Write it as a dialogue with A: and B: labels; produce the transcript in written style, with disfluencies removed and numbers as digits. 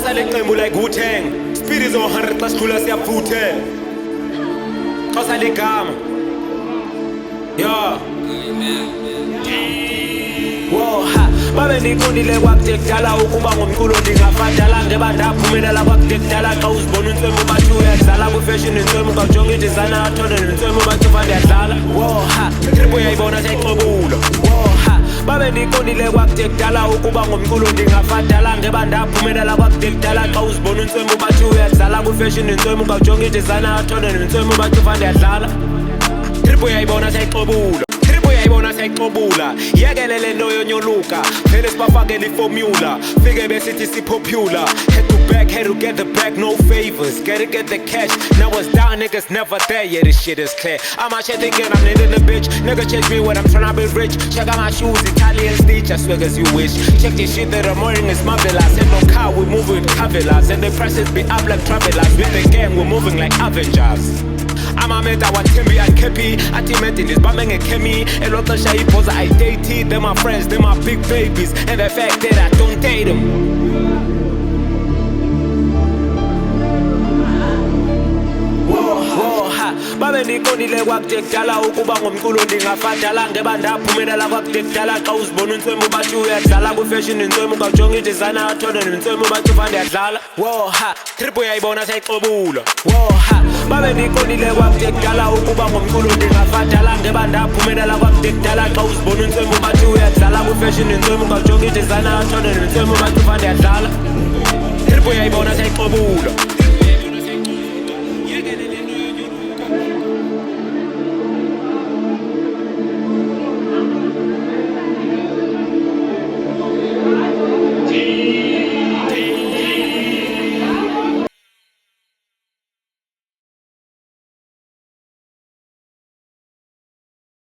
A: Asale qembu like Wu-Tang. Speed is 100 xa sidlula siyaphuthela. Xhosa ligama. Yeah. Whoa, ha, babe ngikundile kwakuthe kudala ukuba ngomculo ndingafadala ngeba ndaphumelela kwakuthe kudala xa uzibona uNtswemu bathi uyadlala kwi-fashion uNtswemu kawujonga i-designer athole noNtswemu bathi ufa ndiyadlala. Whoa, ha, trip uyayibona sayixobula. Whoa, ha, babe ngikundile kwakuthe kudala ukuba ngomculo ndingafadala ngeba ndaphumelela kwakuthe kudala xa uzibona uNtswemu bathi uyadlala kwi-fashion uNtswemu kawujonga i-designer athole noNtswemu bathi ufa ndiyadlala. Trip uyayibona sayixobula. Uyayibona siyayixobula yekelele nto yonyoluka vele sibafakele iformula fike besithi sipopular head to back, head to get the back, no favors gotta get the cash, now it's down, niggas never there, yeah this shit is clear. I'm out here thinking I'm needing a bitch, nigga chase me when I'm tryna be rich. Check out my shoes, Italian stitch, I swag as you wish. Check this shit that I'm wearing is marvelous. In no car, we moving cavelas, and the prices be up like travelers. With the gang, we're moving like Avengers. Amameta wathembi akhepi athimeti ndizibambe ngekhemi elo xesha ibhoza ayidate. They're my friends, they're my big babies, and the fact that I don't date them. Babe ndikondile kwakuthe kudala ukuba ngomculo ndingafadala ngeba ndaphumelela kwakuthe kudala xa uzibona uNtswemu bathi uyadlala kwi-fashion uNtswemu kawujonga i-designer athole noNtswemu bathi ufa ndiyadlala. Whoa, ha, trip uyayibona sayixobula. Whoa, ha, babe ndikondile kwakuthe kudala ukuba ngomculo ndingafadala ngeba ndaphumelela kwakuthe kudala xa uzibona uNtswemu bathi uyadlala kwi-fashion uNtswemu kawujonga i-designer athole noNtswemu bathi ufa ndiyadlala. Trip uyayibona sayixobula.